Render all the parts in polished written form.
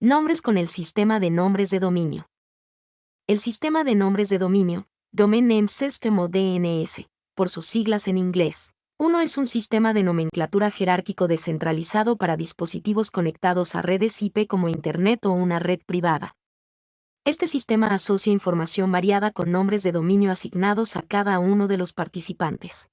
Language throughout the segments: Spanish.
Nombres con el sistema de nombres de dominio. El sistema de nombres de dominio, Domain Name System o DNS, por sus siglas en inglés. Uno es un sistema de nomenclatura jerárquico descentralizado para dispositivos conectados a redes IP como Internet o una red privada. Este sistema asocia información variada con nombres de dominio asignados a cada uno de los participantes.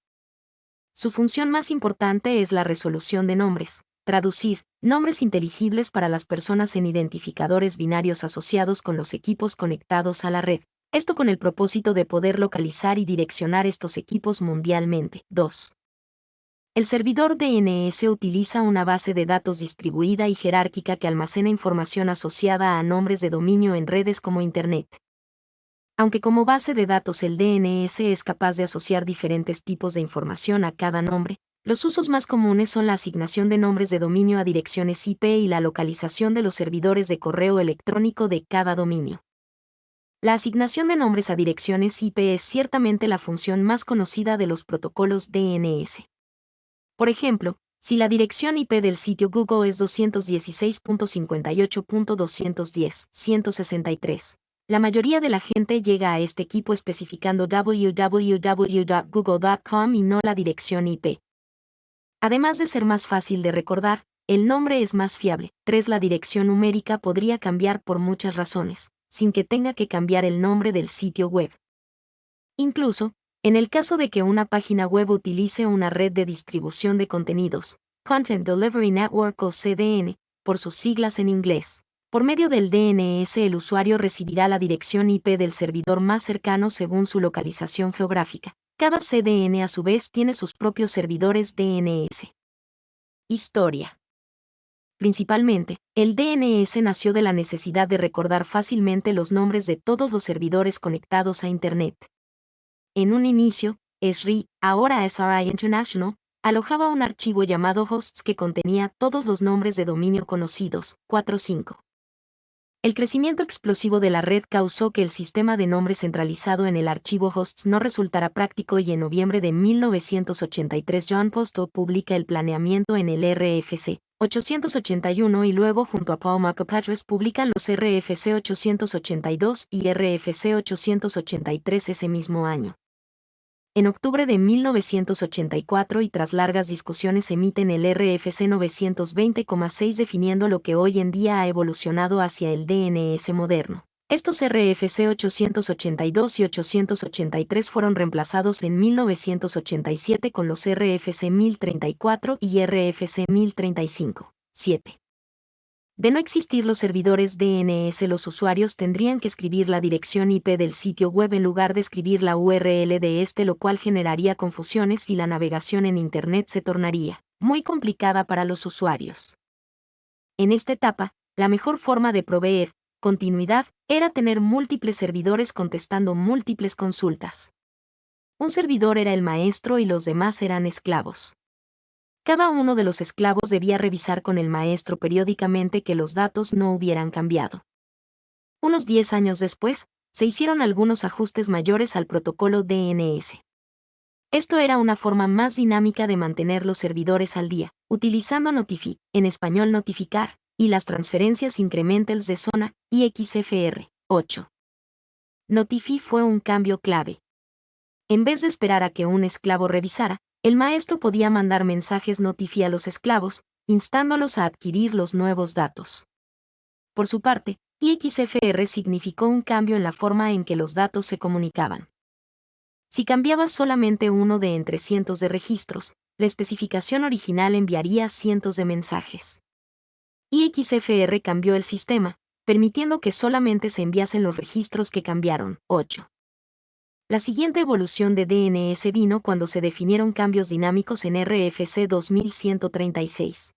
Su función más importante es la resolución de nombres, traducir nombres inteligibles para las personas en identificadores binarios asociados con los equipos conectados a la red. Esto con el propósito de poder localizar y direccionar estos equipos mundialmente. 2. El servidor DNS utiliza una base de datos distribuida y jerárquica que almacena información asociada a nombres de dominio en redes como Internet. Aunque como base de datos el DNS es capaz de asociar diferentes tipos de información a cada nombre, los usos más comunes son la asignación de nombres de dominio a direcciones IP y la localización de los servidores de correo electrónico de cada dominio. La asignación de nombres a direcciones IP es ciertamente la función más conocida de los protocolos DNS. Por ejemplo, si la dirección IP del sitio Google es 216.58.210.163, la mayoría de la gente llega a este equipo especificando www.google.com y no la dirección IP. Además de ser más fácil de recordar, el nombre es más fiable. 3. La dirección numérica podría cambiar por muchas razones, sin que tenga que cambiar el nombre del sitio web. Incluso, en el caso de que una página web utilice una red de distribución de contenidos, Content Delivery Network o CDN, por sus siglas en inglés, por medio del DNS el usuario recibirá la dirección IP del servidor más cercano según su localización geográfica. Cada CDN a su vez tiene sus propios servidores DNS. Historia. Principalmente, el DNS nació de la necesidad de recordar fácilmente los nombres de todos los servidores conectados a Internet. En un inicio, SRI, ahora SRI International, alojaba un archivo llamado hosts que contenía todos los nombres de dominio conocidos. 4.5. El crecimiento explosivo de la red causó que el sistema de nombres centralizado en el archivo hosts no resultara práctico y en noviembre de 1983 John Postol publica el planeamiento en el RFC 881 y luego junto a Paul McApatrice publican los RFC 882 y RFC 883 ese mismo año. En octubre de 1984 y tras largas discusiones emiten el RFC 920,6 definiendo lo que hoy en día ha evolucionado hacia el DNS moderno. Estos RFC 882 y 883 fueron reemplazados en 1987 con los RFC 1034 y RFC 1035. 7. De no existir los servidores DNS, los usuarios tendrían que escribir la dirección IP del sitio web en lugar de escribir la URL de este, lo cual generaría confusiones y la navegación en Internet se tornaría muy complicada para los usuarios. En esta etapa, la mejor forma de proveer continuidad era tener múltiples servidores contestando múltiples consultas. Un servidor era el maestro y los demás eran esclavos. Cada uno de los esclavos debía revisar con el maestro periódicamente que los datos no hubieran cambiado. Unos 10 años después, se hicieron algunos ajustes mayores al protocolo DNS. Esto era una forma más dinámica de mantener los servidores al día, utilizando Notify, en español notificar, y las transferencias incrementals de zona, y XFR. 8. Notify fue un cambio clave. En vez de esperar a que un esclavo revisara, el maestro podía mandar mensajes Notify a los esclavos, instándolos a adquirir los nuevos datos. Por su parte, XFR significó un cambio en la forma en que los datos se comunicaban. Si cambiaba solamente uno de entre cientos de registros, la especificación original enviaría cientos de mensajes. XFR cambió el sistema, permitiendo que solamente se enviasen los registros que cambiaron. 8. La siguiente evolución de DNS vino cuando se definieron cambios dinámicos en RFC 2136.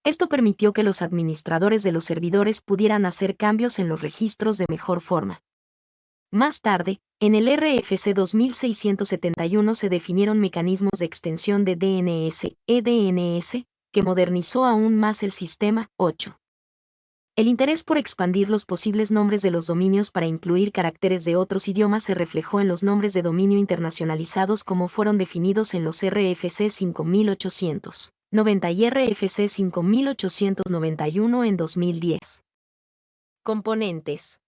Esto permitió que los administradores de los servidores pudieran hacer cambios en los registros de mejor forma. Más tarde, en el RFC 2671 se definieron mecanismos de extensión de DNS, eDNS, que modernizó aún más el sistema. 8. El interés por expandir los posibles nombres de los dominios para incluir caracteres de otros idiomas se reflejó en los nombres de dominio internacionalizados como fueron definidos en los RFC 5890 y RFC 5891 en 2010. Componentes.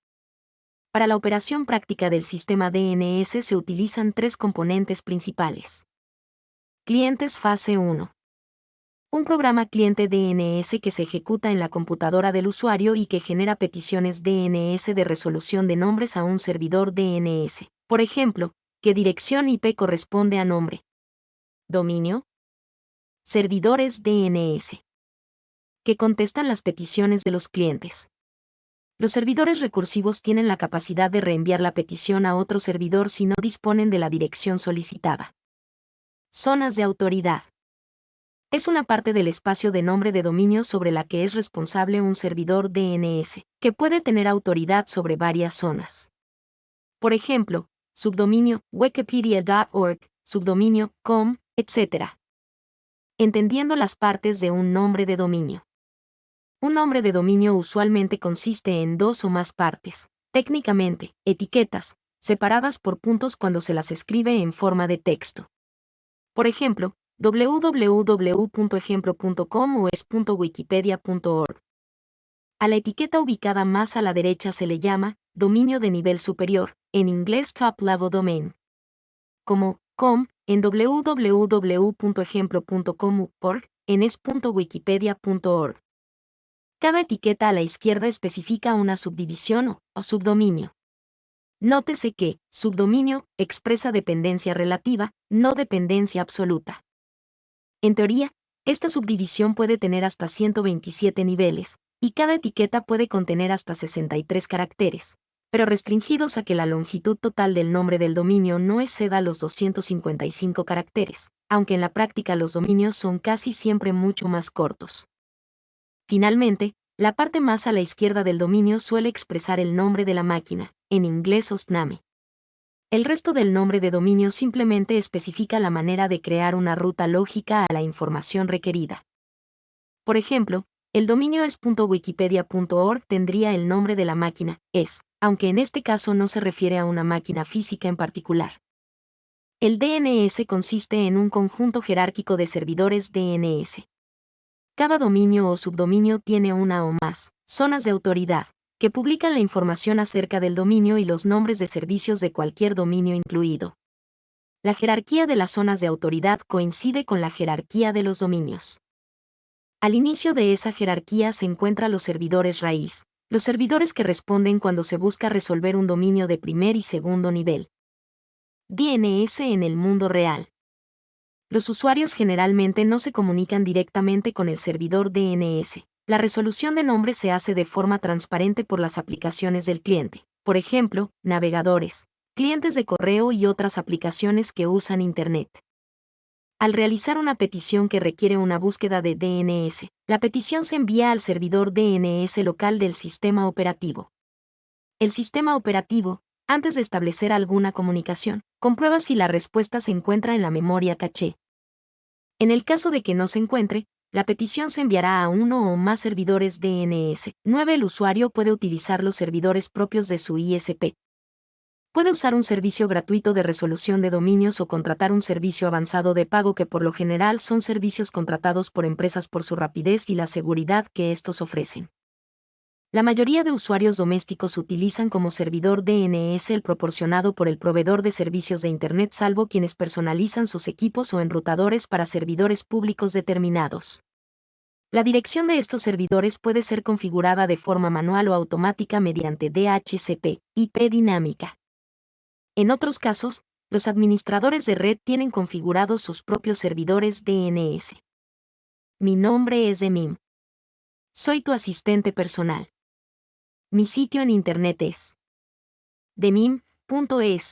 Para la operación práctica del sistema DNS se utilizan tres componentes principales. Clientes fase 1. Un programa cliente DNS que se ejecuta en la computadora del usuario y que genera peticiones DNS de resolución de nombres a un servidor DNS. Por ejemplo, ¿qué dirección IP corresponde a nombre? Dominio. Servidores DNS. Que contestan las peticiones de los clientes. Los servidores recursivos tienen la capacidad de reenviar la petición a otro servidor si no disponen de la dirección solicitada. Zonas de autoridad. Es una parte del espacio de nombre de dominio sobre la que es responsable un servidor DNS, que puede tener autoridad sobre varias zonas. Por ejemplo, subdominio wikipedia.org, subdominio com, etc. Entendiendo las partes de un nombre de dominio. Un nombre de dominio usualmente consiste en dos o más partes, técnicamente, etiquetas, separadas por puntos cuando se las escribe en forma de texto. Por ejemplo, www.ejemplo.com o es.wikipedia.org. A la etiqueta ubicada más a la derecha se le llama dominio de nivel superior, en inglés Top Level Domain. Como com, en www.ejemplo.com org, en es.wikipedia.org. Cada etiqueta a la izquierda especifica una subdivisión o subdominio. Nótese que subdominio expresa dependencia relativa, no dependencia absoluta. En teoría, esta subdivisión puede tener hasta 127 niveles, y cada etiqueta puede contener hasta 63 caracteres, pero restringidos a que la longitud total del nombre del dominio no exceda los 255 caracteres, aunque en la práctica los dominios son casi siempre mucho más cortos. Finalmente, la parte más a la izquierda del dominio suele expresar el nombre de la máquina, en inglés hostname. El resto del nombre de dominio simplemente especifica la manera de crear una ruta lógica a la información requerida. Por ejemplo, el dominio es.wikipedia.org tendría el nombre de la máquina, es, aunque en este caso no se refiere a una máquina física en particular. El DNS consiste en un conjunto jerárquico de servidores DNS. Cada dominio o subdominio tiene una o más zonas de autoridad, que publican la información acerca del dominio y los nombres de servicios de cualquier dominio incluido. La jerarquía de las zonas de autoridad coincide con la jerarquía de los dominios. Al inicio de esa jerarquía se encuentran los servidores raíz, los servidores que responden cuando se busca resolver un dominio de primer y segundo nivel. DNS en el mundo real. Los usuarios generalmente no se comunican directamente con el servidor DNS. La resolución de nombres se hace de forma transparente por las aplicaciones del cliente, por ejemplo, navegadores, clientes de correo y otras aplicaciones que usan Internet. Al realizar una petición que requiere una búsqueda de DNS, la petición se envía al servidor DNS local del sistema operativo. El sistema operativo, antes de establecer alguna comunicación, comprueba si la respuesta se encuentra en la memoria caché. En el caso de que no se encuentre, la petición se enviará a uno o más servidores DNS. 9. El usuario puede utilizar los servidores propios de su ISP. Puede usar un servicio gratuito de resolución de dominios o contratar un servicio avanzado de pago que por lo general son servicios contratados por empresas por su rapidez y la seguridad que estos ofrecen. La mayoría de usuarios domésticos utilizan como servidor DNS el proporcionado por el proveedor de servicios de Internet, salvo quienes personalizan sus equipos o enrutadores para servidores públicos determinados. La dirección de estos servidores puede ser configurada de forma manual o automática mediante DHCP, IP dinámica. En otros casos, los administradores de red tienen configurados sus propios servidores DNS. Mi nombre es Demim. Soy tu asistente personal. Mi sitio en Internet es demim.es.tl.